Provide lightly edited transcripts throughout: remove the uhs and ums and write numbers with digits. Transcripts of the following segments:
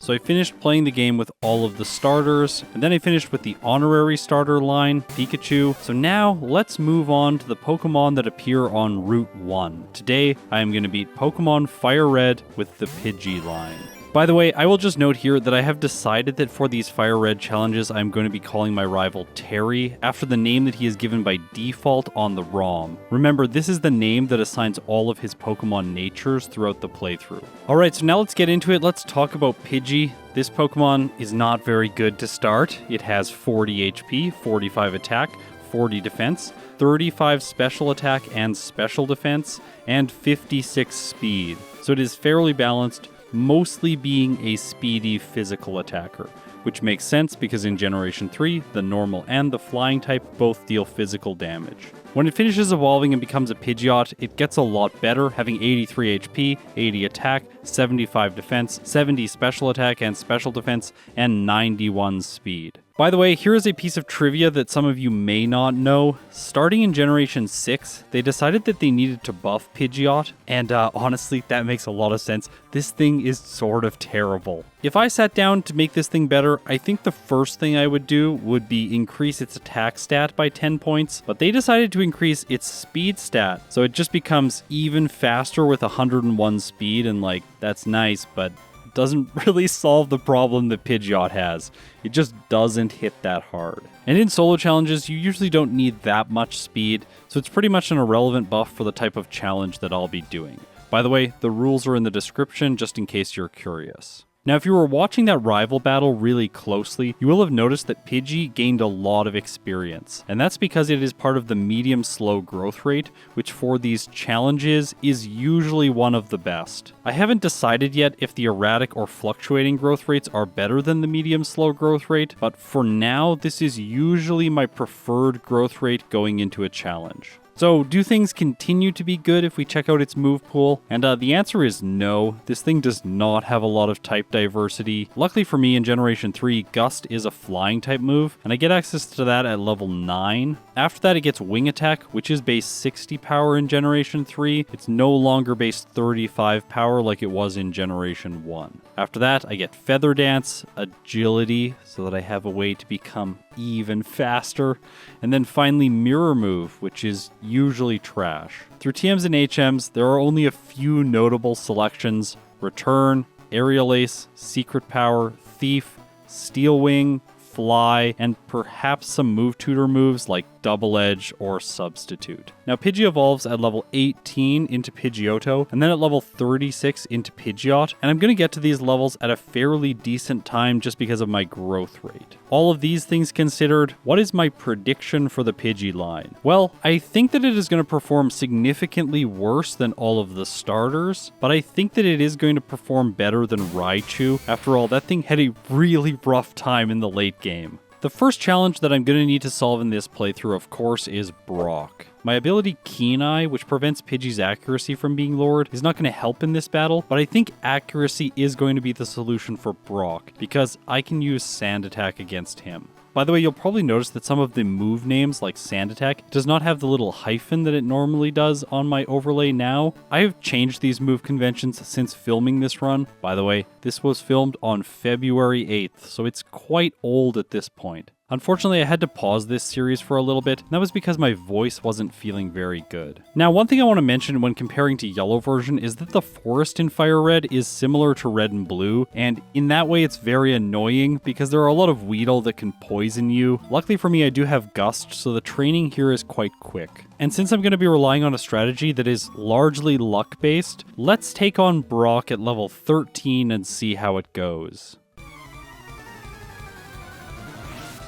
So I finished playing the game with all of the starters, and then I finished with the honorary starter line, Pikachu. So now let's move on to the Pokemon that appear on Route 1. Today, I am going to beat Pokemon FireRed with the Pidgeot-Line. By the way, I will just note here that I have decided that for these FireRed challenges, I'm going to be calling my rival Terry after the name that he is given by default on the ROM. Remember, this is the name that assigns all of his Pokemon natures throughout the playthrough. Alright, so now let's get into it. Let's talk about Pidgey. This Pokemon is not very good to start. It has 40 HP, 45 attack, 40 defense, 35 special attack and special defense, and 56 speed. So it is fairly balanced, mostly being a speedy physical attacker, which makes sense because in Generation 3, the normal and the flying type both deal physical damage. When it finishes evolving and becomes a Pidgeot, it gets a lot better, having 83 HP, 80 attack, 75 defense, 70 special attack and special defense, and 91 speed. By the way, here is a piece of trivia that some of you may not know. Starting in Generation 6, they decided that they needed to buff Pidgeot, and honestly, that makes a lot of sense. This thing is sort of terrible. If I sat down to make this thing better, I think the first thing I would do would be increase its attack stat by 10 points, but they decided to increase its speed stat, so it just becomes even faster with 101 speed, and like, that's nice, but doesn't really solve the problem that Pidgeot has. It just doesn't hit that hard. And in solo challenges, you usually don't need that much speed, so it's pretty much an irrelevant buff for the type of challenge that I'll be doing. By the way, the rules are in the description just in case you're curious. Now, if you were watching that rival battle really closely, you will have noticed that Pidgey gained a lot of experience, and that's because it is part of the medium-slow growth rate, which for these challenges is usually one of the best. I haven't decided yet if the erratic or fluctuating growth rates are better than the medium-slow growth rate, but for now, this is usually my preferred growth rate going into a challenge. So, do things continue to be good if we check out its move pool? And the answer is no. This thing does not have a lot of type diversity. Luckily for me, in Generation 3, Gust is a flying type move, and I get access to that at level 9. After that, it gets Wing Attack, which is base 60 power in Generation 3. It's no longer base 35 power like it was in Generation 1. After that, I get Feather Dance, Agility, so that I have a way to become even faster, and then finally Mirror Move, which is usually trash. Through TMs and HMs, there are only a few notable selections: Return, Aerial Ace, Secret Power, Thief, Steel Wing, Fly, and perhaps some move tutor moves like Double Edge or Substitute. Now, Pidgey evolves at level 18 into Pidgeotto, and then at level 36 into Pidgeot, and I'm going to get to these levels at a fairly decent time just because of my growth rate. All of these things considered, what is my prediction for the Pidgey line? Well, I think that it is going to perform significantly worse than all of the starters, but I think that it is going to perform better than Raichu. After all, that thing had a really rough time in the late game. The first challenge that I'm going to need to solve in this playthrough, of course, is Brock. My ability Keen Eye, which prevents Pidgey's accuracy from being lowered, is not going to help in this battle, but I think accuracy is going to be the solution for Brock, because I can use Sand Attack against him. By the way, you'll probably notice that some of the move names, like Sand Attack, does not have the little hyphen that it normally does on my overlay now. I have changed these move conventions since filming this run. By the way, this was filmed on February 8th, so it's quite old at this point. Unfortunately, I had to pause this series for a little bit, and that was because my voice wasn't feeling very good. Now, one thing I want to mention when comparing to Yellow version is that the forest in FireRed is similar to Red and Blue, and in that way it's very annoying because there are a lot of Weedle that can poison you. Luckily for me, I do have Gust, so the training here is quite quick. And since I'm going to be relying on a strategy that is largely luck-based, let's take on Brock at level 13 and see how it goes.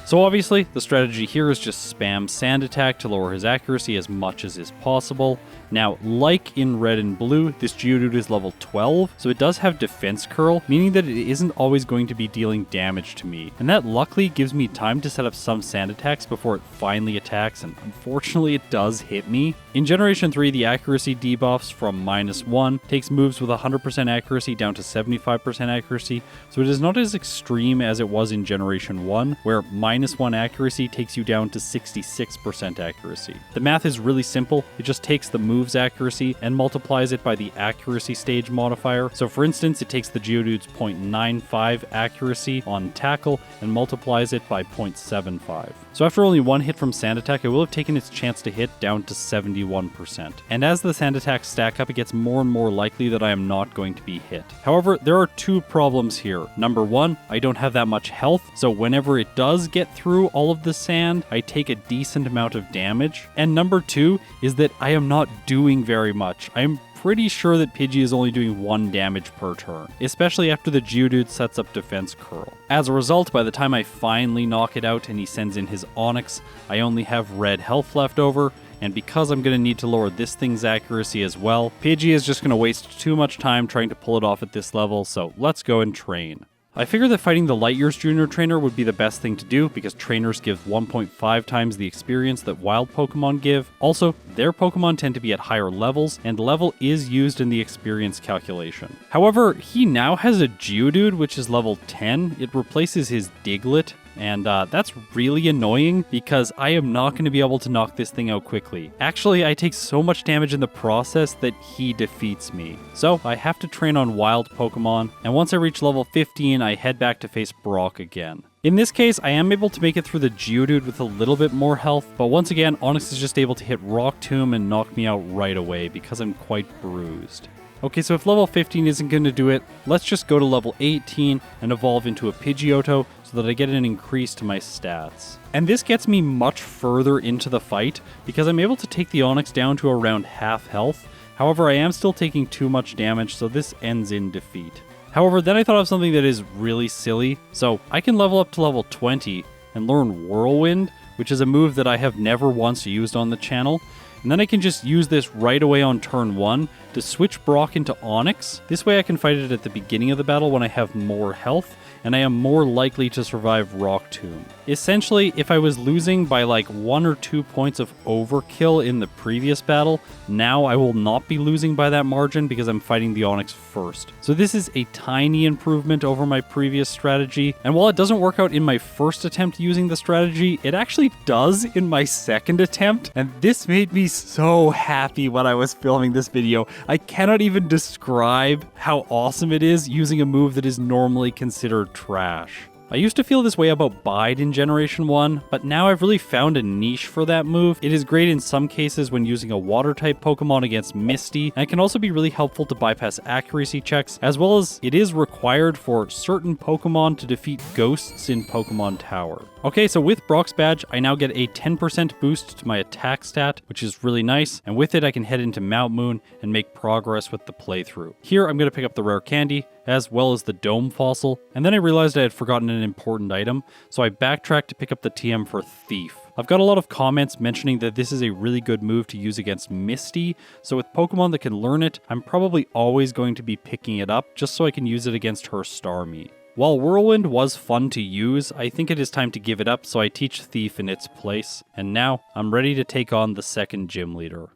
So obviously, the strategy here is just spam Sand Attack to lower his accuracy as much as is possible. Now, like in Red and Blue, this Geodude is level 12, so it does have Defense Curl, meaning that it isn't always going to be dealing damage to me. And that luckily gives me time to set up some Sand Attacks before it finally attacks, and unfortunately it does hit me. In Generation 3, the accuracy debuffs from -1 takes moves with 100% accuracy down to 75% accuracy, so it is not as extreme as it was in Generation 1, where -1 accuracy takes you down to 66% accuracy. The math is really simple, it just takes the move move's accuracy and multiplies it by the accuracy stage modifier. So for instance, it takes the Geodude's 0.95 accuracy on tackle and multiplies it by 0.75. So after only one hit from Sand Attack, I will have taken its chance to hit down to 71%. And as the Sand Attacks stack up, it gets more and more likely that I am not going to be hit. However, there are two problems here. Number one, I don't have that much health, so whenever it does get through all of the sand, I take a decent amount of damage. And number two is that I am not doing very much. I'm pretty sure that Pidgey is only doing 1 damage per turn, especially after the Geodude sets up Defense Curl. As a result, by the time I finally knock it out and he sends in his Onix, I only have red health left over, and because I'm going to need to lower this thing's accuracy as well, Pidgey is just going to waste too much time trying to pull it off at this level, so let's go and train. I figured that fighting the Light Years Junior Trainer would be the best thing to do because trainers give 1.5 times the experience that wild Pokemon give. Also, their Pokemon tend to be at higher levels, and level is used in the experience calculation. However, he now has a Geodude which is level 10. It replaces his Diglett, and that's really annoying because I am not going to be able to knock this thing out quickly. Actually, I take so much damage in the process that he defeats me. So I have to train on wild Pokemon, and once I reach level 15, I head back to face Brock again. In this case, I am able to make it through the Geodude with a little bit more health, but once again, Onix is just able to hit Rock Tomb and knock me out right away because I'm quite bruised. Okay, so if level 15 isn't going to do it, let's just go to level 18 and evolve into a Pidgeotto so that I get an increase to my stats. And this gets me much further into the fight because I'm able to take the Onix down to around half health. However, I am still taking too much damage, so this ends in defeat. However, then I thought of something that is really silly. So I can level up to level 20 and learn Whirlwind, which is a move that I have never once used on the channel. And then I can just use this right away on turn 1 to switch Brock into Onix. This way I can fight it at the beginning of the battle when I have more health, and I am more likely to survive Rock Tomb. Essentially, if I was losing by like 1 or 2 points of overkill in the previous battle, now I will not be losing by that margin because I'm fighting the Onix first. So this is a tiny improvement over my previous strategy, and while it doesn't work out in my first attempt using the strategy, it actually does in my second attempt, and this made me so happy when I was filming this video. I cannot even describe how awesome it is using a move that is normally considered trash. I used to feel this way about Bide in Generation 1, but now I've really found a niche for that move. It is great in some cases when using a Water-type Pokemon against Misty, and it can also be really helpful to bypass accuracy checks, as well as it is required for certain Pokemon to defeat ghosts in Pokemon Tower. Okay, so with Brock's badge, I now get a 10% boost to my attack stat, which is really nice, and with it I can head into Mount Moon and make progress with the playthrough. Here I'm going to pick up the rare candy, as well as the Dome Fossil, and then I realized I had forgotten an important item, so I backtracked to pick up the TM for Thief. I've got a lot of comments mentioning that this is a really good move to use against Misty, so with Pokemon that can learn it, I'm probably always going to be picking it up just so I can use it against her Starmie. While Whirlwind was fun to use, I think it is time to give it up, so I teach Thief in its place, and now I'm ready to take on the second gym leader.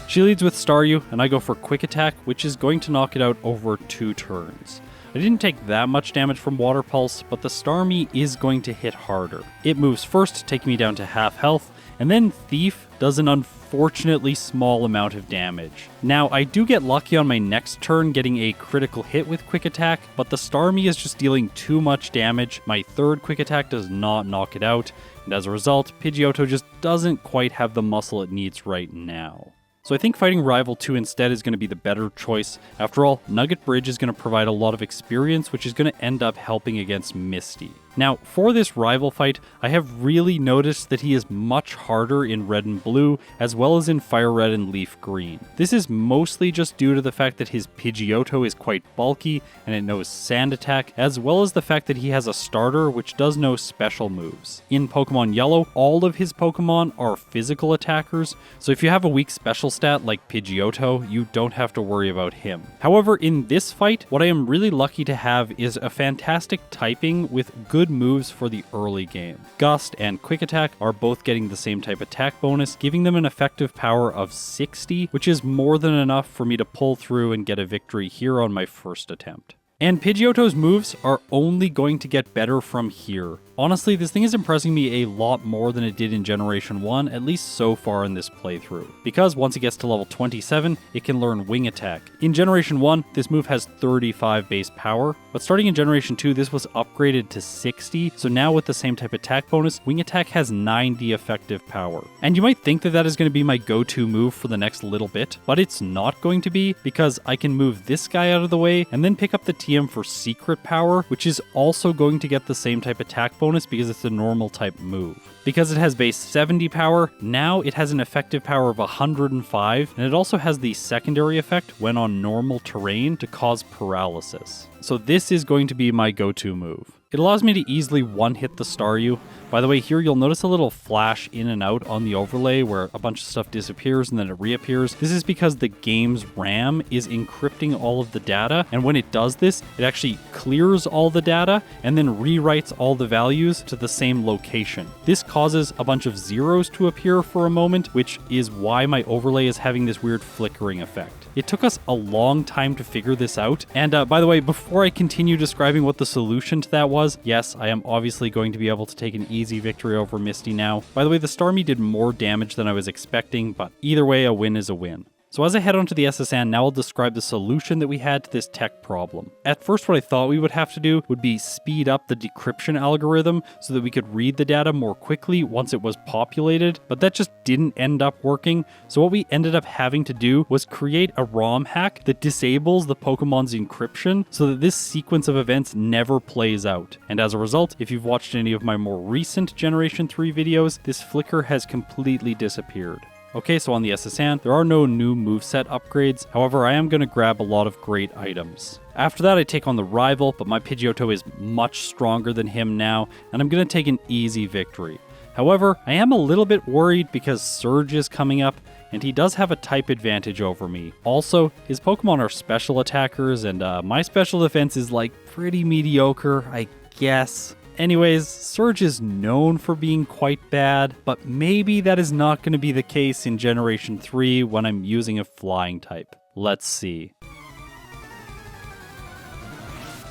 She leads with Staryu, and I go for Quick Attack, which is going to knock it out over 2 turns. I didn't take that much damage from Water Pulse, but the Starmie is going to hit harder. It moves first, taking me down to half health, and then Thief does an unfortunately small amount of damage. Now, I do get lucky on my next turn getting a critical hit with Quick Attack, but the Starmie is just dealing too much damage. My third Quick Attack does not knock it out, and as a result, Pidgeotto just doesn't quite have the muscle it needs right now. So I think fighting Rival 2 instead is going to be the better choice. After all, Nugget Bridge is going to provide a lot of experience, which is going to end up helping against Misty. Now, for this rival fight, I have really noticed that he is much harder in Red and Blue, as well as in Fire Red and Leaf Green. This is mostly just due to the fact that his Pidgeotto is quite bulky, and it knows Sand Attack, as well as the fact that he has a starter which does know special moves. In Pokemon Yellow, all of his Pokemon are physical attackers, so if you have a weak special stat like Pidgeotto, you don't have to worry about him. However, in this fight, what I am really lucky to have is a fantastic typing with good moves for the early game. Gust and Quick Attack are both getting the same type attack bonus, giving them an effective power of 60, which is more than enough for me to pull through and get a victory here on my first attempt. And Pidgeotto's moves are only going to get better from here. Honestly, this thing is impressing me a lot more than it did in Generation 1, at least so far in this playthrough. Because once it gets to level 27, it can learn Wing Attack. In Generation 1, this move has 35 base power, but starting in Generation 2, this was upgraded to 60, so now with the same type attack bonus, Wing Attack has 90 effective power. And you might think that that is going to be my go-to move for the next little bit, but it's not going to be, because I can move this guy out of the way and then pick up the TM for Secret Power, which is also going to get the same type attack bonus because it's a normal type move. Because it has base 70 power, now it has an effective power of 105, and it also has the secondary effect when on normal terrain to cause paralysis. So this is going to be my go-to move. It allows me to easily one-hit the Staryu. By the way, here you'll notice a little flash in and out on the overlay where a bunch of stuff disappears and then it reappears. This is because the game's RAM is encrypting all of the data, and when it does this, it actually clears all the data and then rewrites all the values to the same location. This causes a bunch of zeros to appear for a moment, which is why my overlay is having this weird flickering effect. It took us a long time to figure this out, and by the way, before I continue describing what the solution to that was, yes, I am obviously going to be able to take an easy victory over Misty now. By the way, the Starmie did more damage than I was expecting, but either way, a win is a win. So as I head onto the SSN, now I'll describe the solution that we had to this tech problem. At first, what I thought we would have to do would be speed up the decryption algorithm so that we could read the data more quickly once it was populated, but that just didn't end up working. So what we ended up having to do was create a ROM hack that disables the Pokemon's encryption so that this sequence of events never plays out. And as a result, if you've watched any of my more recent Generation 3 videos, this flicker has completely disappeared. Okay, so on the SSN, there are no new moveset upgrades, however I am going to grab a lot of great items. After that I take on the rival, but my Pidgeotto is much stronger than him now, and I'm going to take an easy victory. However, I am a little bit worried because Surge is coming up, and he does have a type advantage over me. Also, his Pokemon are special attackers, and my special defense is like pretty mediocre, I guess. Anyways, Surge is known for being quite bad, but maybe that is not going to be the case in Generation 3 when I'm using a flying type. Let's see.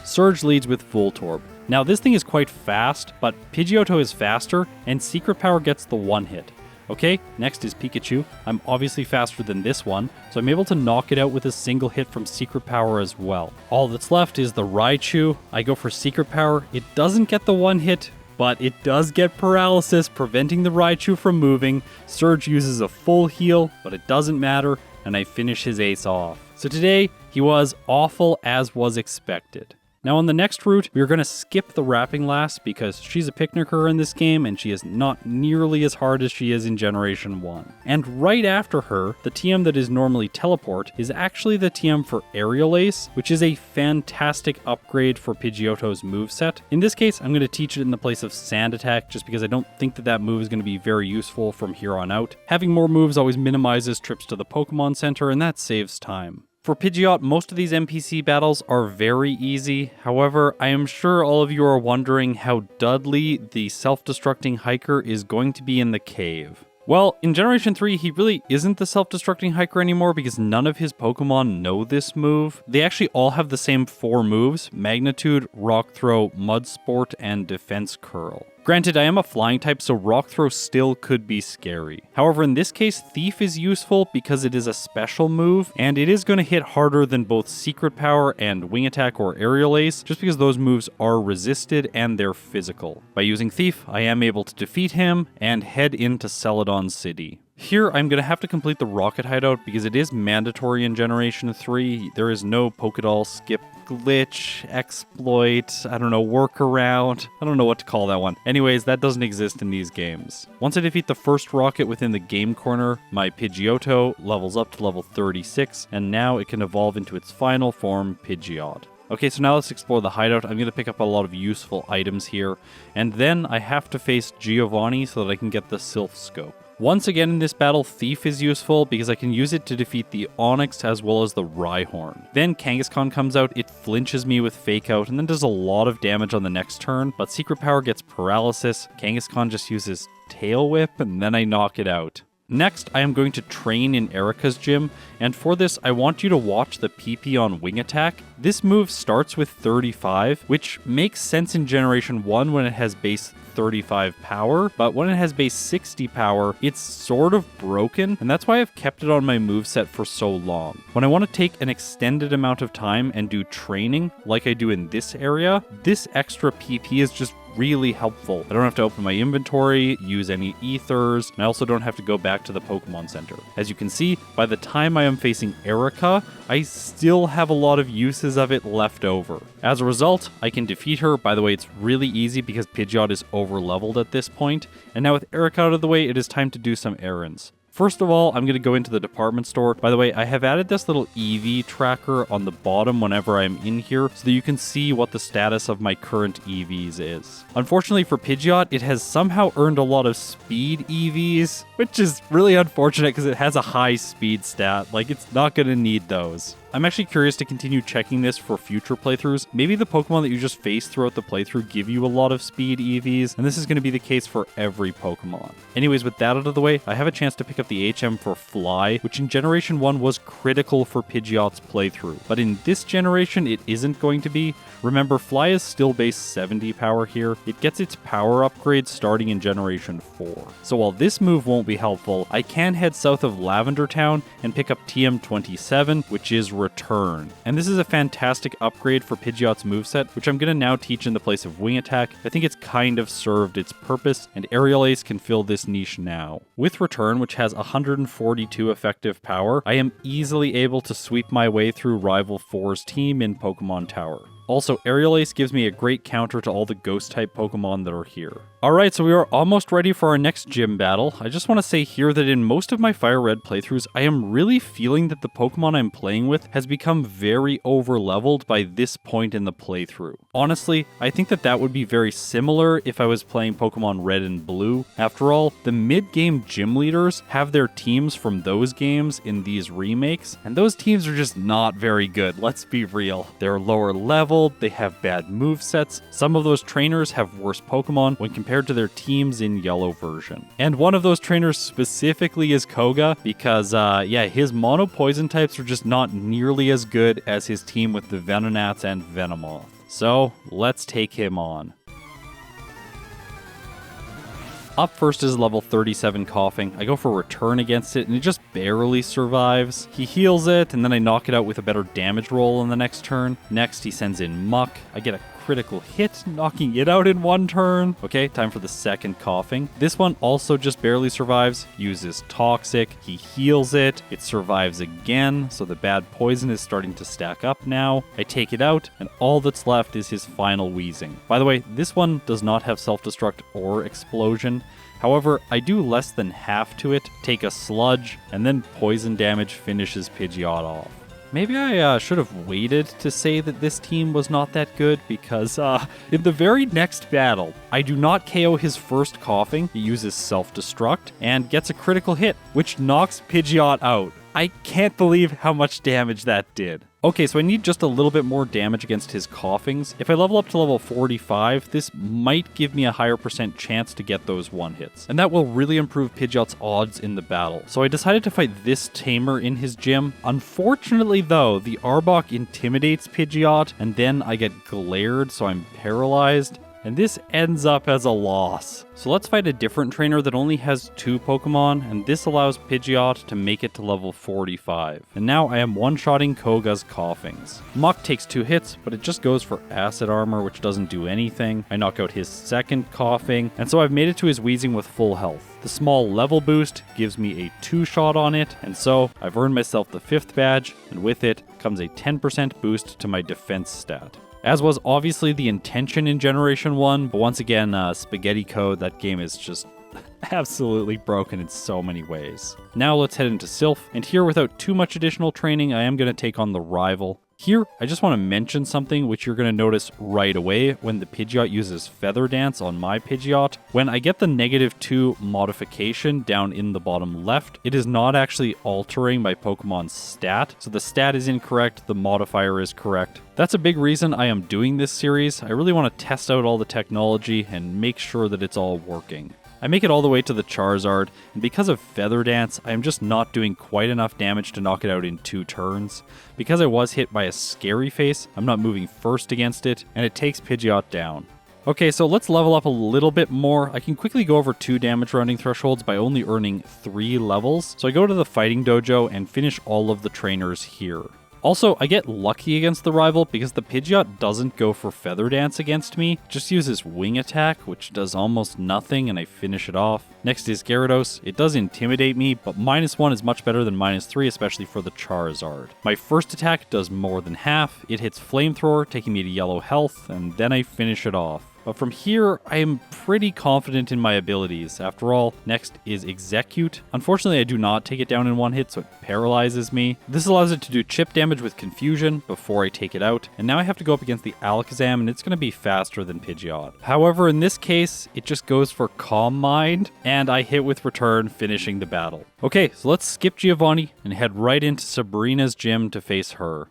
Surge leads with Voltorb. Now this thing is quite fast, but Pidgeotto is faster, and Secret Power gets the one hit. Okay, next is Pikachu. I'm obviously faster than this one, so I'm able to knock it out with a single hit from Secret Power as well. All that's left is the Raichu. I go for Secret Power. It doesn't get the one hit, but it does get paralysis, preventing the Raichu from moving. Surge uses a full heal, but it doesn't matter, and I finish his ace off. So today, he was awful as was expected. Now on the next route, we're going to skip the Wrapping Lass because she's a picnicker in this game and she is not nearly as hard as she is in Generation 1. And right after her, the TM that is normally Teleport is actually the TM for Aerial Ace, which is a fantastic upgrade for Pidgeotto's moveset. In this case, I'm going to teach it in the place of Sand Attack just because I don't think that that move is going to be very useful from here on out. Having more moves always minimizes trips to the Pokemon Center and that saves time. For Pidgeot, most of these NPC battles are very easy. However, I am sure all of you are wondering how Dudley, the self-destructing hiker, is going to be in the cave. Well, in Generation 3, he really isn't the self-destructing hiker anymore because none of his Pokemon know this move. They actually all have the same 4 moves: Magnitude, Rock Throw, Mud Sport, and Defense Curl. Granted, I am a flying type, so Rock Throw still could be scary. However, in this case, Thief is useful because it is a special move, and it is going to hit harder than both Secret Power and Wing Attack or Aerial Ace, just because those moves are resisted and they're physical. By using Thief, I am able to defeat him and head into Celadon City. Here, I'm going to have to complete the Rocket Hideout because it is mandatory in Generation 3. There is no Pokédoll skip, glitch, exploit, I don't know, workaround. I don't know what to call that one. Anyways, that doesn't exist in these games. Once I defeat the first rocket within the game corner, my Pidgeotto levels up to level 36, and now it can evolve into its final form, Pidgeot. Okay, so now let's explore the hideout. I'm going to pick up a lot of useful items here, and then I have to face Giovanni so that I can get the Silph Scope. Once again in this battle, Thief is useful because I can use it to defeat the Onix as well as the Rhyhorn. Then Kangaskhan comes out, it flinches me with Fake Out, and then does a lot of damage on the next turn, but Secret Power gets Paralysis, Kangaskhan just uses Tail Whip, and then I knock it out. Next, I am going to train in Erica's gym, and for this, I want you to watch the PP on Wing Attack. This move starts with 35, which makes sense in Generation 1 when it has base 35 power, but when it has base 60 power, it's sort of broken, and that's why I've kept it on my moveset for so long. When I want to take an extended amount of time and do training, like I do in this area, this extra PP is just really helpful. I don't have to open my inventory, use any ethers, and I also don't have to go back to the Pokemon Center. As you can see, by the time I am facing Erica, I still have a lot of uses of it left over. As a result, I can defeat her. By the way, it's really easy because Pidgeot is over leveled at this point. And now with Erica out of the way, it is time to do some errands. First of all, I'm going to go into the department store. By the way, I have added this little EV tracker on the bottom whenever I'm in here so that you can see what the status of my current EVs is. Unfortunately for Pidgeot, it has somehow earned a lot of speed EVs, which is really unfortunate because it has a high speed stat. Like, it's not going to need those. I'm actually curious to continue checking this for future playthroughs. Maybe the Pokemon that you just face throughout the playthrough give you a lot of speed EVs, and this is going to be the case for every Pokemon. Anyways, with that out of the way, I have a chance to pick up the HM for Fly, which in Generation 1 was critical for Pidgeot's playthrough. But in this generation, it isn't going to be. Remember, Fly is still base 70 power here. It gets its power upgrade starting in Generation 4. So while this move won't be helpful, I can head south of Lavender Town and pick up TM27, which is Return. And this is a fantastic upgrade for Pidgeot's moveset, which I'm going to now teach in the place of Wing Attack. I think it's kind of served its purpose, and Aerial Ace can fill this niche now. With Return, which has 142 effective power, I am easily able to sweep my way through Rival 4's team in Pokemon Tower. Also, Aerial Ace gives me a great counter to all the Ghost-type Pokemon that are here. Alright, so we are almost ready for our next gym battle. I just want to say here that in most of my FireRed playthroughs, I am really feeling that the Pokemon I'm playing with has become very over-leveled by this point in the playthrough. Honestly, I think that would be very similar if I was playing Pokemon Red and Blue. After all, the mid-game gym leaders have their teams from those games in these remakes, and those teams are just not very good, let's be real. They're lower level, they have bad movesets. Some of those trainers have worse Pokemon when compared to their teams in Yellow version. And one of those trainers specifically is Koga because, his mono poison types are just not nearly as good as his team with the Venonats and Venomoth. So, let's take him on. Up first is level 37 Coughing. I go for Return against it, and it just barely survives. He heals it, and then I knock it out with a better damage roll in the next turn. Next, he sends in Muck. I get a critical hit, knocking it out in one turn. Okay, time for the second Coughing. This one also just barely survives. Uses Toxic. He heals it. It survives again, so the bad poison is starting to stack up now. I take it out, and all that's left is his final Wheezing. By the way, this one does not have Self-Destruct or Explosion. However, I do less than half to it, take a Sludge, and then poison damage finishes Pidgeot off. Maybe I should have waited to say that this team was not that good because in the very next battle, I do not KO his first Coughing. He uses Self-Destruct and gets a critical hit, which knocks Pidgeot out. I can't believe how much damage that did. Okay, so I need just a little bit more damage against his Coughings. If I level up to level 45, this might give me a higher % chance to get those one-hits. And that will really improve Pidgeot's odds in the battle. So I decided to fight this Tamer in his gym. Unfortunately though, the Arbok intimidates Pidgeot, and then I get glared, so I'm paralyzed. And this ends up as a loss. So let's fight a different trainer that only has 2 Pokemon, and this allows Pidgeot to make it to level 45. And now I am one-shotting Koga's Coughings. Muck takes 2 hits, but it just goes for Acid Armor, which doesn't do anything. I knock out his second Coughing, and so I've made it to his Wheezing with full health. The small level boost gives me a 2-shot on it, and so I've earned myself the 5th badge, and with it comes a 10% boost to my defense stat. As was obviously the intention in Generation 1, but once again, Spaghetti Code, that game is just absolutely broken in so many ways. Now let's head into Silph, and here without too much additional training, I am going to take on the Rival. Here, I just want to mention something which you're going to notice right away when the Pidgeot uses Feather Dance on my Pidgeot. When I get the -2 modification down in the bottom left, it is not actually altering my Pokemon's stat. So the stat is incorrect, the modifier is correct. That's a big reason I am doing this series. I really want to test out all the technology and make sure that it's all working. I make it all the way to the Charizard, and because of Feather Dance, I am just not doing quite enough damage to knock it out in 2 turns. Because I was hit by a Scary Face, I'm not moving first against it, and it takes Pidgeot down. Okay, so let's level up a little bit more. I can quickly go over 2 damage rounding thresholds by only earning 3 levels. So I go to the fighting dojo and finish all of the trainers here. Also, I get lucky against the rival because the Pidgeot doesn't go for Feather Dance against me, just uses Wing Attack, which does almost nothing, and I finish it off. Next is Gyarados. It does intimidate me, but -1 is much better than -3, especially for the Charizard. My first attack does more than half. It hits Flamethrower, taking me to yellow health, and then I finish it off. But from here, I am pretty confident in my abilities. After all, next is Execute. Unfortunately, I do not take it down in one hit, so it paralyzes me. This allows it to do chip damage with Confusion before I take it out. And now I have to go up against the Alakazam, and it's going to be faster than Pidgeot. However, in this case, it just goes for Calm Mind, and I hit with Return, finishing the battle. Okay, so let's skip Giovanni and head right into Sabrina's gym to face her.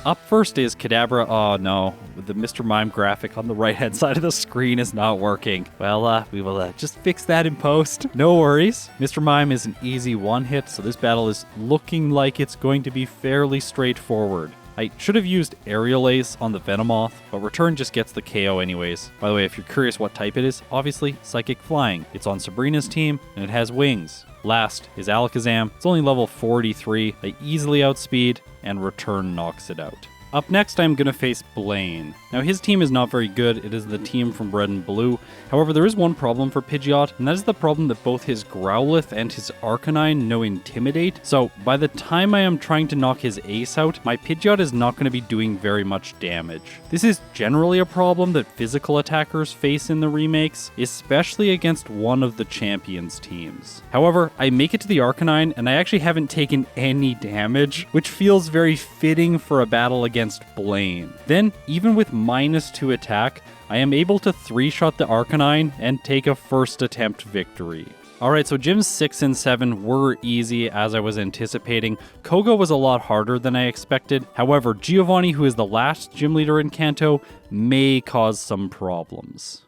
Up first is Kadabra. Oh no, the Mr. Mime graphic on the right hand side of the screen is not working. Well, we will just fix that in post. No worries. Mr. Mime is an easy one hit, so this battle is looking like it's going to be fairly straightforward. I should have used Aerial Ace on the Venomoth, but Return just gets the KO anyways. By the way, if you're curious what type it is, obviously Psychic Flying. It's on Sabrina's team, and it has wings. Last is Alakazam. It's only level 43. I easily outspeed, and Return knocks it out. Up next, I'm going to face Blaine. Now, his team is not very good. It is the team from Red and Blue. However, there is one problem for Pidgeot, and that is the problem that both his Growlithe and his Arcanine know Intimidate. So, by the time I am trying to knock his Ace out, my Pidgeot is not going to be doing very much damage. This is generally a problem that physical attackers face in the remakes, especially against one of the champions' teams. However, I make it to the Arcanine, and I actually haven't taken any damage, which feels very fitting for a battle against Blaine. Then, even with -2 attack, I am able to 3-shot the Arcanine and take a first attempt victory. Alright, so gyms 6 and 7 were easy as I was anticipating. Koga was a lot harder than I expected. However, Giovanni, who is the last gym leader in Kanto, may cause some problems.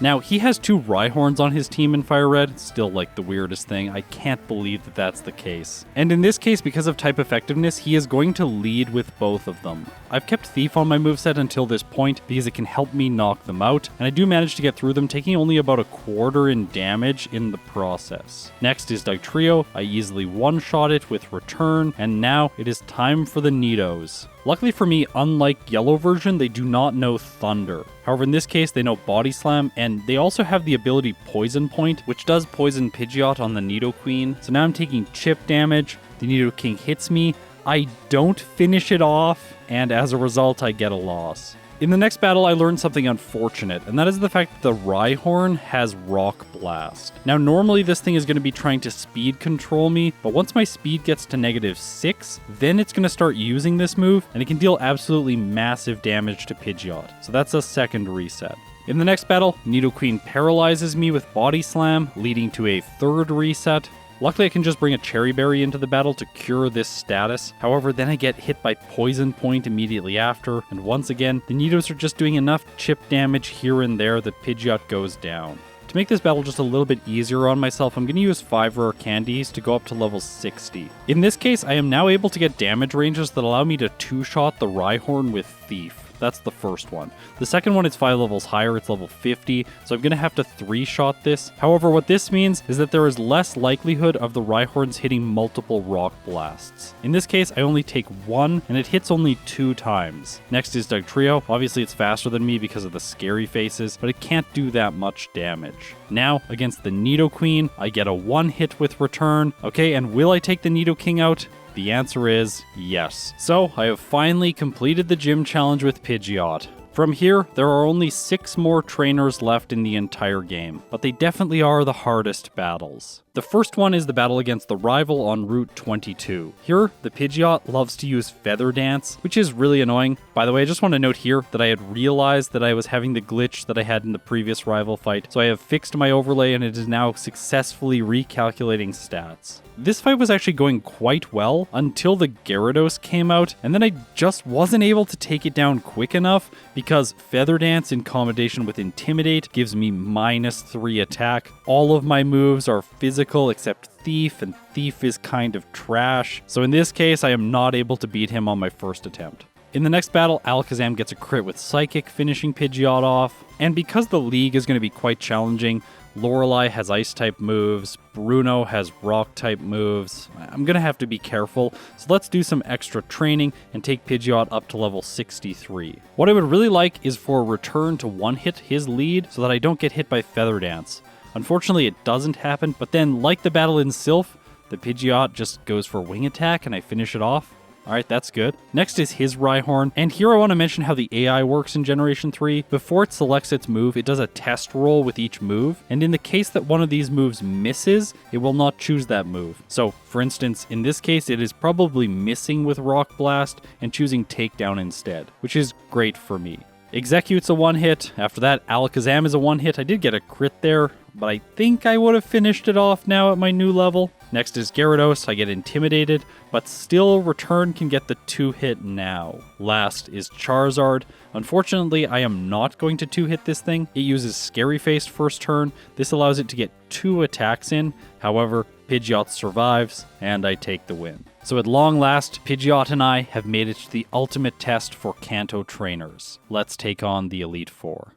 Now, he has 2 Rhyhorns on his team in FireRed. Still, like, the weirdest thing. I can't believe that that's the case. And in this case, because of type effectiveness, he is going to lead with both of them. I've kept Thief on my moveset until this point because it can help me knock them out, and I do manage to get through them, taking only about 1/4 in damage in the process. Next is Dugtrio. I easily one-shot it with Return, and now it is time for the Nidos. Luckily for me, unlike Yellow version, they do not know Thunder. However, in this case, they know Body Slam, and they also have the ability Poison Point, which does poison Pidgeot on the Nidoqueen. So now I'm taking chip damage, the Nidoking hits me, I don't finish it off, and as a result, I get a loss. In the next battle, I learned something unfortunate, and that is the fact that the Rhyhorn has Rock Blast. Now, normally this thing is going to be trying to speed control me, but once my speed gets to -6, then it's going to start using this move, and it can deal absolutely massive damage to Pidgeot. So that's a second reset. In the next battle, Nidoqueen paralyzes me with Body Slam, leading to a third reset. Luckily, I can just bring a Cherry Berry into the battle to cure this status. However, then I get hit by Poison Point immediately after, and once again, the Nidos are just doing enough chip damage here and there that Pidgeot goes down. To make this battle just a little bit easier on myself, I'm going to use 5 rare candies to go up to level 60. In this case, I am now able to get damage ranges that allow me to 2-shot the Rhyhorn with Thief. That's the first one. The second one is 5 levels higher, it's level 50, so I'm going to have to 3-shot this. However, what this means is that there is less likelihood of the Rhyhorns hitting multiple Rock Blasts. In this case, I only take 1, and it hits only 2 times. Next is Dugtrio. Obviously, it's faster than me because of the scary faces, but it can't do that much damage. Now, against the Nidoqueen, I get a 1-hit with Return. Okay, and will I take the Nidoking out? The answer is yes. So, I have finally completed the gym challenge with Pidgeot. From here, there are only 6 more trainers left in the entire game, but they definitely are the hardest battles. The first one is the battle against the rival on Route 22. Here, the Pidgeot loves to use Feather Dance, which is really annoying. By the way, I just want to note here that I had realized that I was having the glitch that I had in the previous rival fight, so I have fixed my overlay and it is now successfully recalculating stats. This fight was actually going quite well until the Gyarados came out, and then I just wasn't able to take it down quick enough because Feather Dance in combination with Intimidate gives me -3 attack. All of my moves are physical physical except Thief, and Thief is kind of trash. So in this case, I am not able to beat him on my first attempt. In the next battle, Alakazam gets a crit with Psychic, finishing Pidgeot off. And because the league is going to be quite challenging, Lorelei has Ice-type moves, Bruno has Rock-type moves. I'm going to have to be careful, so let's do some extra training and take Pidgeot up to level 63. What I would really like is for Return to one-hit his lead so that I don't get hit by Feather Dance. Unfortunately, it doesn't happen, but then, like the battle in Silph, the Pidgeot just goes for Wing Attack and I finish it off. Alright, that's good. Next is his Rhyhorn, and here I want to mention how the AI works in Generation 3. Before it selects its move, it does a test roll with each move, and in the case that one of these moves misses, it will not choose that move. So, for instance, in this case, it is probably missing with Rock Blast and choosing Takedown instead, which is great for me. Execute's a one-hit. After that, Alakazam is a one-hit. I did get a crit there, but I think I would have finished it off now at my new level. Next is Gyarados. I get Intimidated, but still Return can get the 2-hit now. Last is Charizard. Unfortunately, I am not going to 2-hit this thing. It uses Scary Face first turn. This allows it to get 2 attacks in. However, Pidgeot survives, and I take the win. So at long last, Pidgeot and I have made it to the ultimate test for Kanto trainers. Let's take on the Elite Four.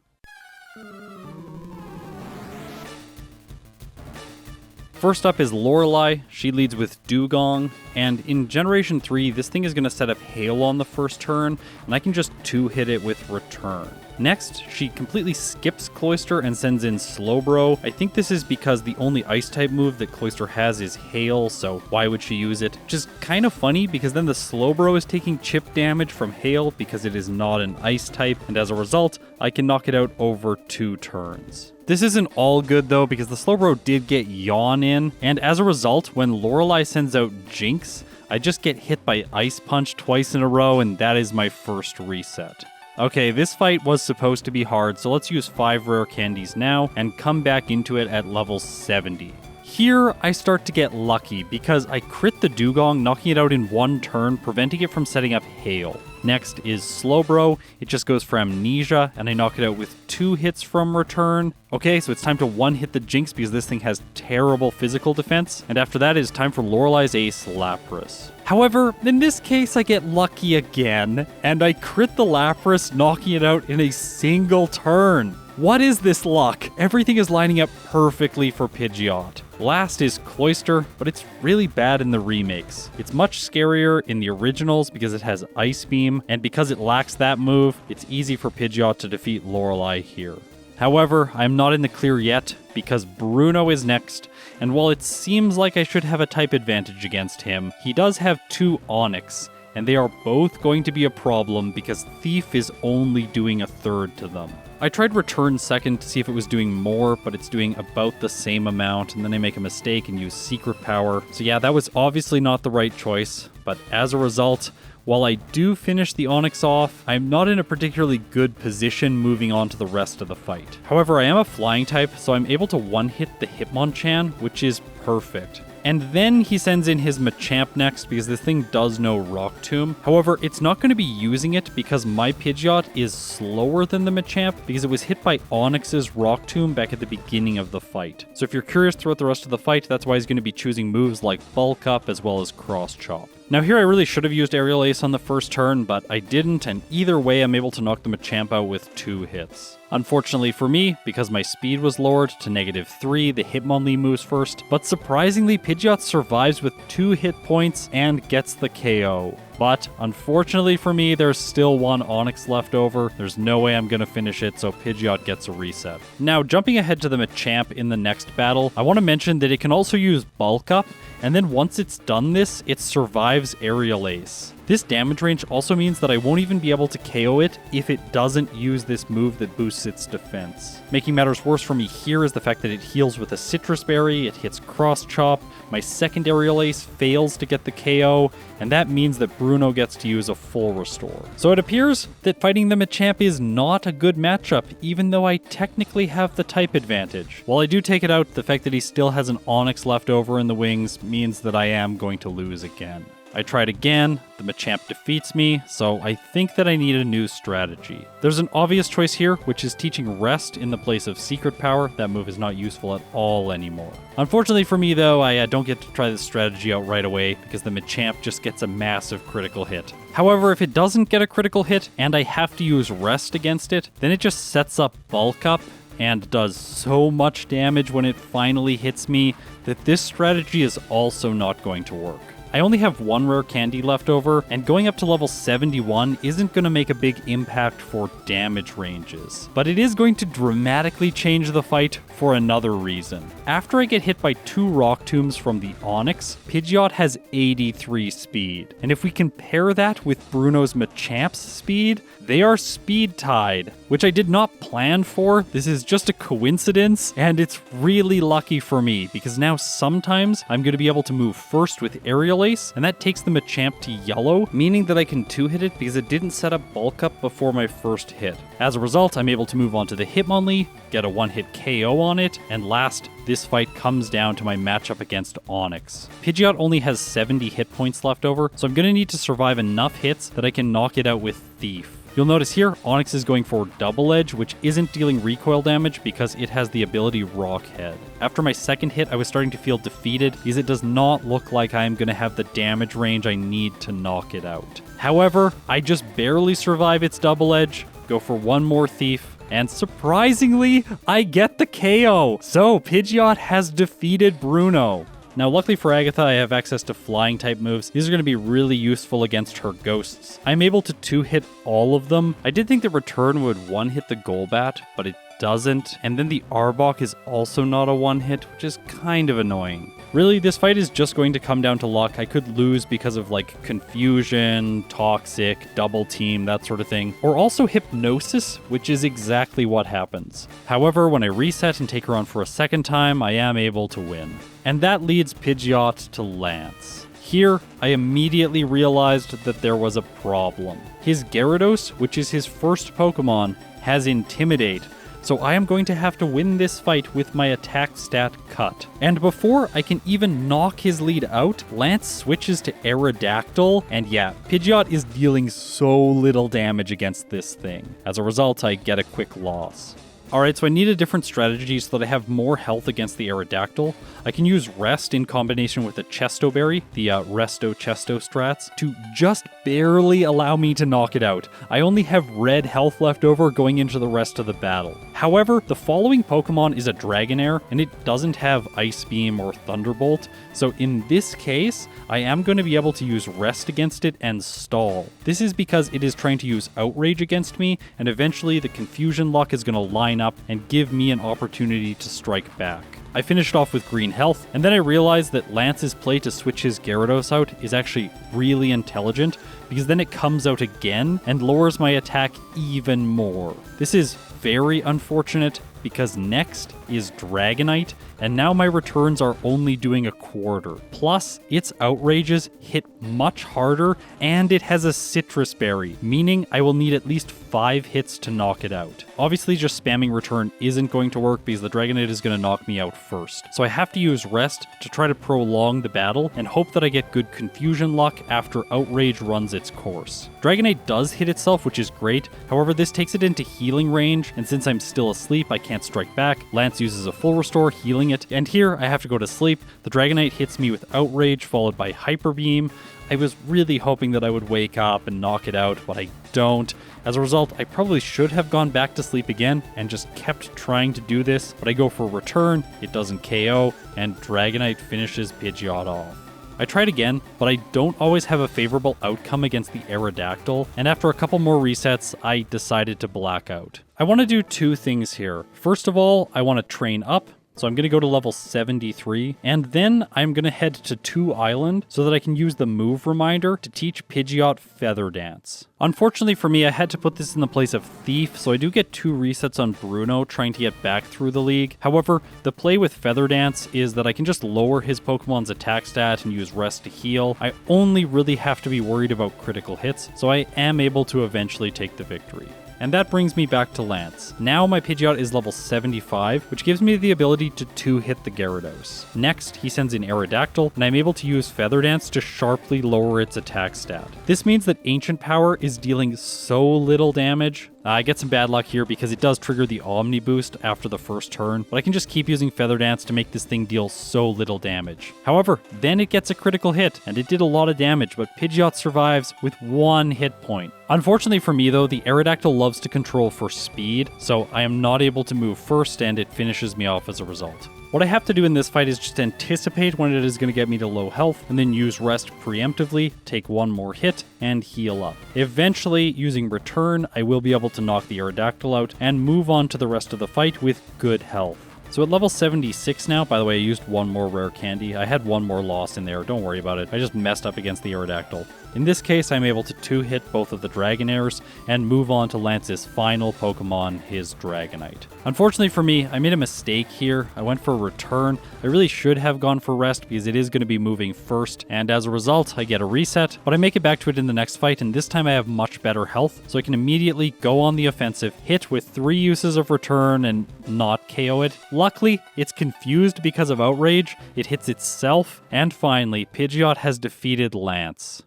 First up is Lorelei. She leads with Dugong, and in Generation 3, this thing is going to set up Hail on the first turn, and I can just 2-hit it with Return. Next, she completely skips Cloyster and sends in Slowbro. I think this is because the only Ice-type move that Cloyster has is Hail, so why would she use it? Which is kind of funny, because then the Slowbro is taking chip damage from Hail because it is not an Ice-type, and as a result, I can knock it out over 2 turns. This isn't all good though, because the Slowbro did get Yawn in, and as a result, when Lorelei sends out Jinx, I just get hit by Ice Punch twice in a row, and that is my first reset. Okay, this fight was supposed to be hard, so let's use 5 rare candies now and come back into it at level 70. Here, I start to get lucky because I crit the Dugong, knocking it out in 1 turn, preventing it from setting up Hail. Next is Slowbro. It just goes for Amnesia, and I knock it out with 2 hits from Return. Okay, so it's time to 1-hit the Jinx because this thing has terrible physical defense. And after that, it is time for Lorelei's Ace, Lapras. However, in this case, I get lucky again, and I crit the Lapras, knocking it out in a single turn. What is this luck? Everything is lining up perfectly for Pidgeot. Last is Cloyster, but it's really bad in the remakes. It's much scarier in the originals because it has Ice Beam, and because it lacks that move, it's easy for Pidgeot to defeat Lorelei here. However, I'm not in the clear yet because Bruno is next, and while it seems like I should have a type advantage against him, he does have 2 Onix, and they are both going to be a problem because Thief is only doing 1/3 to them. I tried Return second to see if it was doing more, but it's doing about the same amount, and then I make a mistake and use Secret Power. So yeah, that was obviously not the right choice, but as a result, while I do finish the Onix off, I'm not in a particularly good position moving on to the rest of the fight. However, I am a flying type, so I'm able to 1-hit the Hitmonchan, which is perfect. And then he sends in his Machamp next because this thing does know Rock Tomb. However, it's not going to be using it because my Pidgeot is slower than the Machamp because it was hit by Onix's Rock Tomb back at the beginning of the fight. So if you're curious throughout the rest of the fight, that's why he's going to be choosing moves like Bulk Up as well as Cross Chop. Now here I really should have used Aerial Ace on the first turn, but I didn't, and either way I'm able to knock the Machamp out with 2 hits. Unfortunately for me, because my speed was lowered to -3, the Hitmonlee moves first, but surprisingly Pidgeot survives with 2 hit points and gets the KO. But unfortunately for me, there's still 1 Onix left over. There's no way I'm going to finish it, so Pidgeot gets a reset. Now, jumping ahead to the Machamp in the next battle, I want to mention that it can also use Bulk Up, and then once it's done this, it survives Aerial Ace. This damage range also means that I won't even be able to KO it if it doesn't use this move that boosts its defense. Making matters worse for me here is the fact that it heals with a Citrus Berry, it hits Cross Chop, my second Aerial Ace fails to get the KO, and that means that Bruno gets to use a full restore. So it appears that fighting the Machamp is not a good matchup, even though I technically have the type advantage. While I do take it out, the fact that he still has an Onix left over in the wings means that I am going to lose again. I tried again, the Machamp defeats me, so I think that I need a new strategy. There's an obvious choice here, which is teaching Rest in the place of Secret Power. That move is not useful at all anymore. Unfortunately for me though, I don't get to try this strategy out right away because the Machamp just gets a massive critical hit. However, if it doesn't get a critical hit and I have to use Rest against it, then it just sets up Bulk Up and does so much damage when it finally hits me that this strategy is also not going to work. I only have one rare candy left over, and going up to level 71 isn't going to make a big impact for damage ranges. But it is going to dramatically change the fight for another reason. After I get hit by 2 Rock Tombs from the Onix, Pidgeot has 83 speed. And if we compare that with Bruno's Machamp's speed, they are speed tied, which I did not plan for. This is just a coincidence, and it's really lucky for me because now sometimes I'm going to be able to move first with Aerial Ace, and that takes the Machamp to yellow, meaning that I can 2-hit it because it didn't set up Bulk Up before my first hit. As a result, I'm able to move on to the Hitmonlee, get a 1-hit KO on it, and last, this fight comes down to my matchup against Onix. Pidgeot only has 70 hit points left over, so I'm going to need to survive enough hits that I can knock it out with Thief. You'll notice here, Onix is going for Double Edge, which isn't dealing recoil damage because it has the ability Rock Head. After my second hit, I was starting to feel defeated because it does not look like I'm going to have the damage range I need to knock it out. However, I just barely survive its Double Edge, go for one more Thief, and surprisingly, I get the KO! So, Pidgeot has defeated Bruno. Now, luckily for Agatha, I have access to flying type moves. These are going to be really useful against her ghosts. I'm able to 2-hit all of them. I did think the return would 1-hit the Golbat, but it doesn't. And then the Arbok is also not a 1-hit, which is kind of annoying. Really, this fight is just going to come down to luck. I could lose because of like Confusion, Toxic, Double Team, that sort of thing. Or also Hypnosis, which is exactly what happens. However, when I reset and take her on for a second time, I am able to win. And that leads Pidgeot to Lance. Here, I immediately realized that there was a problem. His Gyarados, which is his first Pokemon, has Intimidate. So I am going to have to win this fight with my attack stat cut. And before I can even knock his lead out, Lance switches to Aerodactyl, and yeah, Pidgeot is dealing so little damage against this thing. As a result, I get a quick loss. Alright, so I need a different strategy so that I have more health against the Aerodactyl. I can use Rest in combination with the Chesto Berry, the Resto-Chesto strats, to just barely allow me to knock it out. I only have red health left over going into the rest of the battle. However, the following Pokemon is a Dragonair, and it doesn't have Ice Beam or Thunderbolt, so in this case, I am going to be able to use Rest against it and stall. This is because it is trying to use Outrage against me, and eventually the Confusion Lock is going to line up and give me an opportunity to strike back. I finished off with green health, and then I realized that Lance's play to switch his Gyarados out is actually really intelligent, because then it comes out again and lowers my attack even more. This is very unfortunate, because next is Dragonite, and now my returns are only doing a quarter. Plus, its Outrages hit much harder, and it has a Citrus Berry, meaning I will need at least 5 hits to knock it out. Obviously, just spamming return isn't going to work because the Dragonite is going to knock me out first. So I have to use Rest to try to prolong the battle and hope that I get good Confusion luck after Outrage runs its course. Dragonite does hit itself, which is great. However, this takes it into healing range, and since I'm still asleep, I can't strike back. Lance uses a full restore, healing it, and here I have to go to sleep. The Dragonite hits me with Outrage, followed by Hyper Beam. I was really hoping that I would wake up and knock it out, but I don't. As a result, I probably should have gone back to sleep again and just kept trying to do this, but I go for return, it doesn't KO, and Dragonite finishes Pidgeot off. I tried again, but I don't always have a favorable outcome against the Aerodactyl, and after a couple more resets, I decided to black out. I want to do 2 things here. First of all, I want to train up. So I'm going to go to level 73, and then I'm going to head to 2 Island so that I can use the move reminder to teach Pidgeot Feather Dance. Unfortunately for me, I had to put this in the place of Thief, so I do get 2 resets on Bruno trying to get back through the league. However, the play with Feather Dance is that I can just lower his Pokemon's attack stat and use Rest to heal. I only really have to be worried about critical hits, so I am able to eventually take the victory. and that brings me back to Lance. Now my Pidgeot is level 75, which gives me the ability to 2-hit the Gyarados. Next, he sends in Aerodactyl, and I'm able to use Feather Dance to sharply lower its attack stat. This means that Ancient Power is dealing so little damage. I get some bad luck here because it does trigger the Omni Boost after the first turn, but I can just keep using Feather Dance to make this thing deal so little damage. However, then it gets a critical hit, and it did a lot of damage, but Pidgeot survives with 1 hit point. Unfortunately for me though, the Aerodactyl loves to control for speed, so I am not able to move first and it finishes me off as a result. What I have to do in this fight is just anticipate when it is going to get me to low health, and then use Rest preemptively, take 1 more hit, and heal up. Eventually, using Return, I will be able to knock the Aerodactyl out, and move on to the rest of the fight with good health. So at level 76 now, by the way, I used 1 more rare candy. I had 1 more loss in there, don't worry about it. I just messed up against the Aerodactyl. In this case, I'm able to 2-hit both of the Dragonairs and move on to Lance's final Pokemon, his Dragonite. Unfortunately for me, I made a mistake here. I went for a Return. I really should have gone for Rest because it is going to be moving first, and as a result, I get a reset, but I make it back to it in the next fight, and this time I have much better health, so I can immediately go on the offensive, hit with 3 uses of Return, and not KO it. Luckily, it's confused because of Outrage, it hits itself, and finally, Pidgeot has defeated Lance.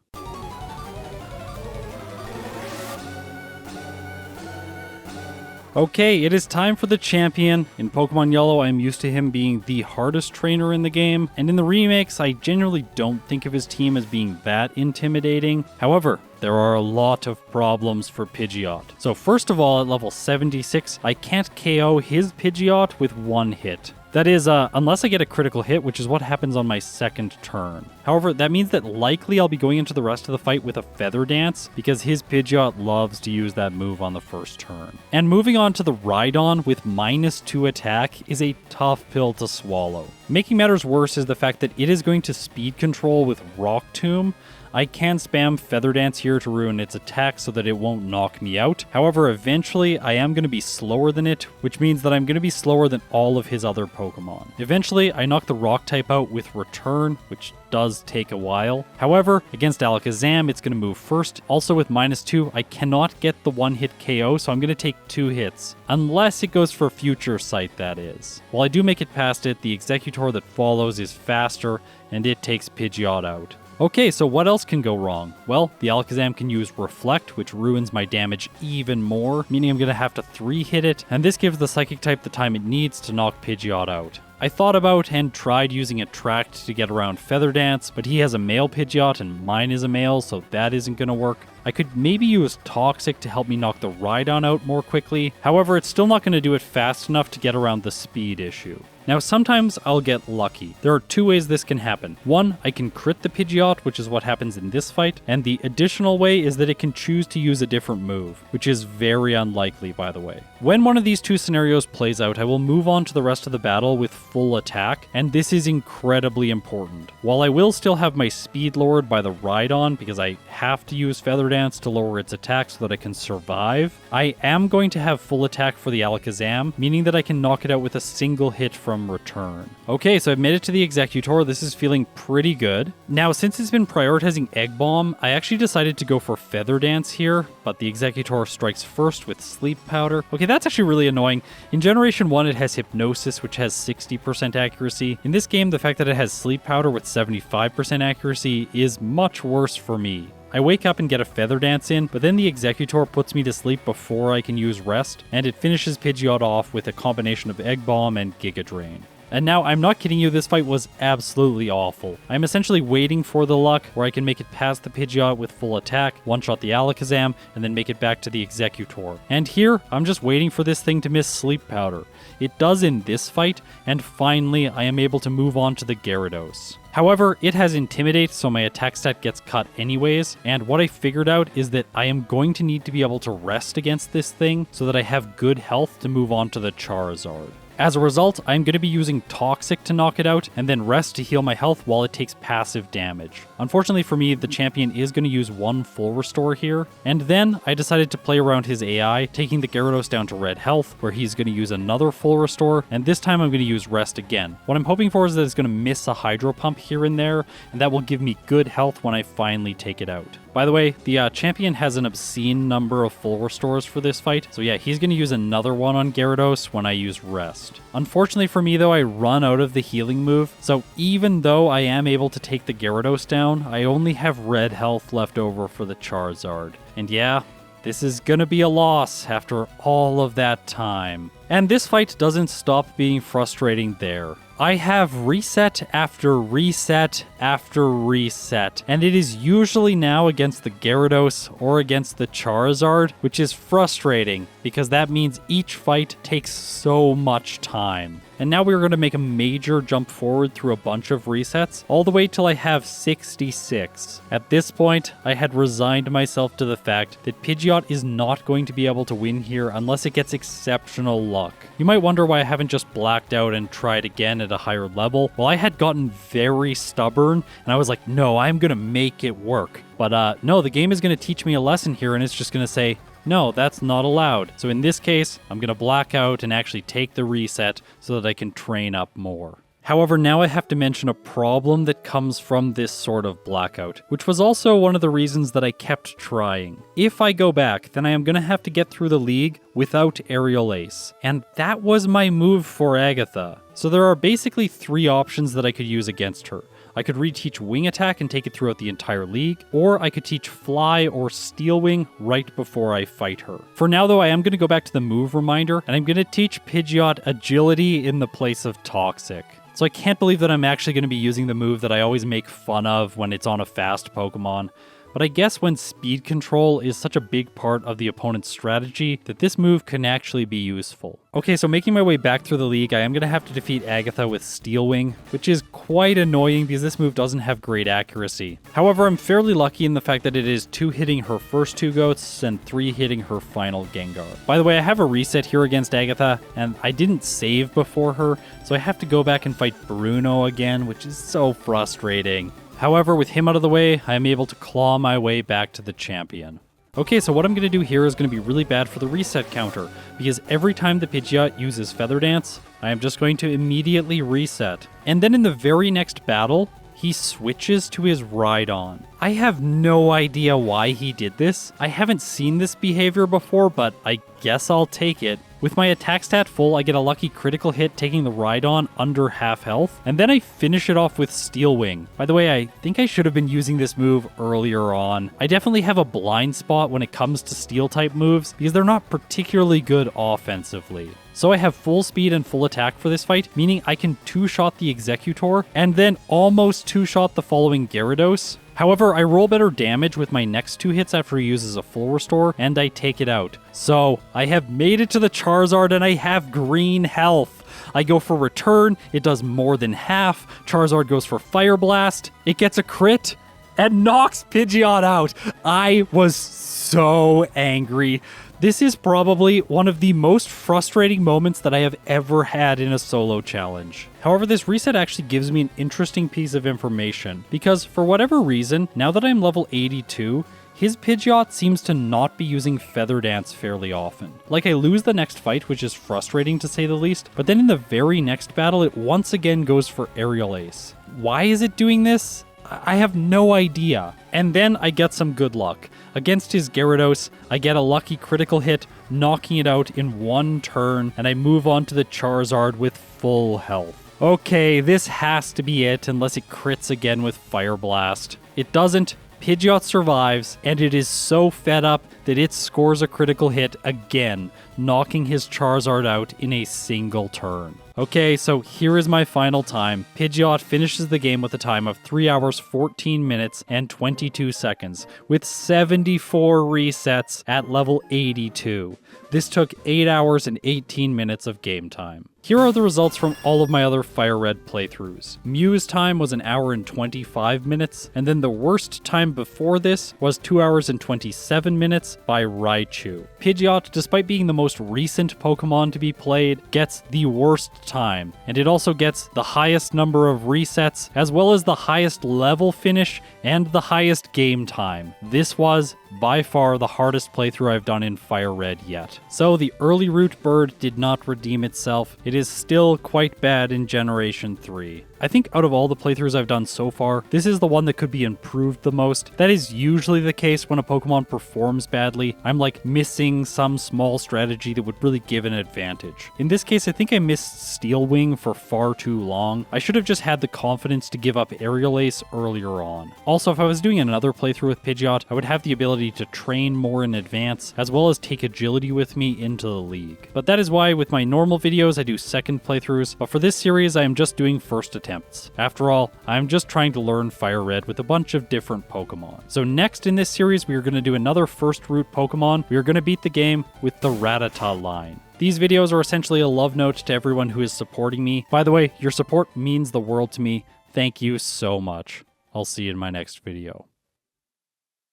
Okay, it is time for the champion. In Pokemon Yellow, I'm used to him being the hardest trainer in the game, and in the remakes, I generally don't think of his team as being that intimidating. However, there are a lot of problems for Pidgeot. So first of all, at level 76, I can't KO his Pidgeot with 1 hit. That is, unless I get a critical hit, which is what happens on my second turn. However, that means that likely I'll be going into the rest of the fight with a Feather Dance, because his Pidgeot loves to use that move on the first turn. And moving on to the Rhydon with -2 attack is a tough pill to swallow. Making matters worse is the fact that it is going to speed control with Rock Tomb. I can spam Feather Dance here to ruin its attack so that it won't knock me out. However, eventually I am going to be slower than it, which means that I'm going to be slower than all of his other Pokemon. Eventually, I knock the Rock type out with Return, which does take a while. However, against Alakazam, it's going to move first. Also with -2, I cannot get the 1-hit KO, so I'm going to take 2 hits. Unless it goes for Future Sight, that is. While I do make it past it, the Exeggutor that follows is faster, and it takes Pidgeot out. Okay, so what else can go wrong? Well, the Alakazam can use Reflect, which ruins my damage even more, meaning I'm going to have to 3-hit it, and this gives the Psychic type the time it needs to knock Pidgeot out. I thought about and tried using Attract to get around Feather Dance, but he has a male Pidgeot and mine is a male, so that isn't going to work. I could maybe use Toxic to help me knock the Rhydon out more quickly, however, it's still not going to do it fast enough to get around the speed issue. Now, sometimes I'll get lucky. There are 2 ways this can happen. One, I can crit the Pidgeot, which is what happens in this fight, and the additional way is that it can choose to use a different move, which is very unlikely, by the way. When one of these 2 scenarios plays out, I will move on to the rest of the battle with full attack, and this is incredibly important. While I will still have my speed lowered by the Rhydon, because I have to use Feather Dance to lower its attack so that I can survive, I am going to have full attack for the Alakazam, meaning that I can knock it out with a single hit from Return. Okay, so I've made it to the Exeggutor. This is feeling pretty good. Now, since it's been prioritizing Egg Bomb, I actually decided to go for Feather Dance here, but the Exeggutor strikes first with Sleep Powder. Okay, that's actually really annoying. In Generation 1, it has Hypnosis, which has 60% accuracy. In this game, the fact that it has Sleep Powder with 75% accuracy is much worse for me. I wake up and get a Feather Dance in, but then the Exeggutor puts me to sleep before I can use Rest, and it finishes Pidgeot off with a combination of Egg Bomb and Giga Drain. And now, I'm not kidding you, this fight was absolutely awful. I'm essentially waiting for the luck where I can make it past the Pidgeot with full attack, one-shot the Alakazam, and then make it back to the Exeggutor. And here, I'm just waiting for this thing to miss Sleep Powder. It does in this fight, and finally, I am able to move on to the Gyarados. However, it has Intimidate, so my attack stat gets cut anyways, and what I figured out is that I am going to need to be able to rest against this thing so that I have good health to move on to the Charizard. As a result, I'm going to be using Toxic to knock it out, and then Rest to heal my health while it takes passive damage. Unfortunately for me, the champion is going to use 1 full restore here, and then I decided to play around his AI, taking the Gyarados down to red health, where he's going to use another full restore, and this time I'm going to use Rest again. What I'm hoping for is that it's going to miss a Hydro Pump here and there, and that will give me good health when I finally take it out. By the way, the champion has an obscene number of full restores for this fight, so yeah, he's going to use another one on Gyarados when I use Rest. Unfortunately for me though, I run out of the healing move, so even though I am able to take the Gyarados down, I only have red health left over for the Charizard. And yeah, this is gonna be a loss after all of that time. And this fight doesn't stop being frustrating there. I have reset after reset after reset, and it is usually now against the Gyarados or against the Charizard, which is frustrating because that means each fight takes so much time. And now we're going to make a major jump forward through a bunch of resets, all the way till I have 66. At this point, I had resigned myself to the fact that Pidgeot is not going to be able to win here unless it gets exceptional luck. You might wonder why I haven't just blacked out and tried again at a higher level. Well, I had gotten very stubborn, and I was like, no, I'm going to make it work. But no, the game is going to teach me a lesson here, and it's just going to say, no, that's not allowed. So in this case, I'm going to black out and actually take the reset so that I can train up more. However, now I have to mention a problem that comes from this sort of blackout, which was also one of the reasons that I kept trying. If I go back, then I am going to have to get through the league without Aerial Ace, and that was my move for Agatha. So there are basically 3 options that I could use against her. I could reteach Wing Attack and take it throughout the entire league, or I could teach Fly or Steel Wing right before I fight her. For now though, I am going to go back to the move reminder, and I'm going to teach Pidgeot Agility in the place of Toxic. So I can't believe that I'm actually going to be using the move that I always make fun of when it's on a fast Pokemon. But I guess when speed control is such a big part of the opponent's strategy, that this move can actually be useful. Okay, so making my way back through the league, I am going to have to defeat Agatha with Steel Wing, which is quite annoying because this move doesn't have great accuracy. However, I'm fairly lucky in the fact that it is 2 hitting her first 2 goats and 3 hitting her final Gengar. By the way, I have a reset here against Agatha, and I didn't save before her, so I have to go back and fight Bruno again, which is so frustrating. However, with him out of the way, I am able to claw my way back to the champion. Okay, so what I'm going to do here is going to be really bad for the reset counter, because every time the Pidgeot uses Feather Dance, I am just going to immediately reset. And then in the very next battle, he switches to his Rhydon. I have no idea why he did this. I haven't seen this behavior before, but I guess I'll take it. With my attack stat full, I get a lucky critical hit taking the Rhydon under half health, and then I finish it off with Steel Wing. By the way, I think I should have been using this move earlier on. I definitely have a blind spot when it comes to Steel type moves, because they're not particularly good offensively. So I have full speed and full attack for this fight, meaning I can 2-shot the Exeggutor, and then almost 2-shot the following Gyarados. However, I roll better damage with my next 2 hits after he uses a full restore, and I take it out. So, I have made it to the Charizard and I have green health. I go for return, it does more than half, Charizard goes for Fire Blast, it gets a crit, and knocks Pidgeot out. I was so angry. This is probably one of the most frustrating moments that I have ever had in a solo challenge. However, this reset actually gives me an interesting piece of information, because for whatever reason, now that I'm level 82, his Pidgeot seems to not be using Feather Dance fairly often. Like, I lose the next fight, which is frustrating to say the least, but then in the very next battle, it once again goes for Aerial Ace. Why is it doing this? I have no idea. And then I get some good luck. Against his Gyarados, I get a lucky critical hit, knocking it out in 1 turn, and I move on to the Charizard with full health. Okay, this has to be it, unless it crits again with Fire Blast. It doesn't. Pidgeot survives, and it is so fed up that it scores a critical hit again, knocking his Charizard out in a single turn. Okay, so here is my final time. Pidgeot finishes the game with a time of 3 hours, 14 minutes, and 22 seconds, with 74 resets at level 82. This took 8 hours and 18 minutes of game time. Here are the results from all of my other FireRed playthroughs. Mew's time was 1 hour and 25 minutes, and then the worst time before this was 2 hours and 27 minutes by Raichu. Pidgeot, despite being the most recent Pokemon to be played, gets the worst time, and it also gets the highest number of resets, as well as the highest level finish and the highest game time. This was, by far, the hardest playthrough I've done in FireRed yet. So the early route bird did not redeem itself. It is still quite bad in Generation 3. I think out of all the playthroughs I've done so far, this is the one that could be improved the most. That is usually the case when a Pokemon performs badly. I'm like missing some small strategy that would really give an advantage. In this case, I think I missed Steel Wing for far too long. I should have just had the confidence to give up Aerial Ace earlier on. Also, if I was doing another playthrough with Pidgeot, I would have the ability to train more in advance, as well as take agility with me into the league. But that is why with my normal videos I do second playthroughs, but for this series I am just doing first attempts. After all, I'm just trying to learn FireRed with a bunch of different Pokemon. So next in this series we are going to do another first route Pokemon. We are going to beat the game with the Rattata line. These videos are essentially a love note to everyone who is supporting me. By the way, your support means the world to me. Thank you so much. I'll see you in my next video.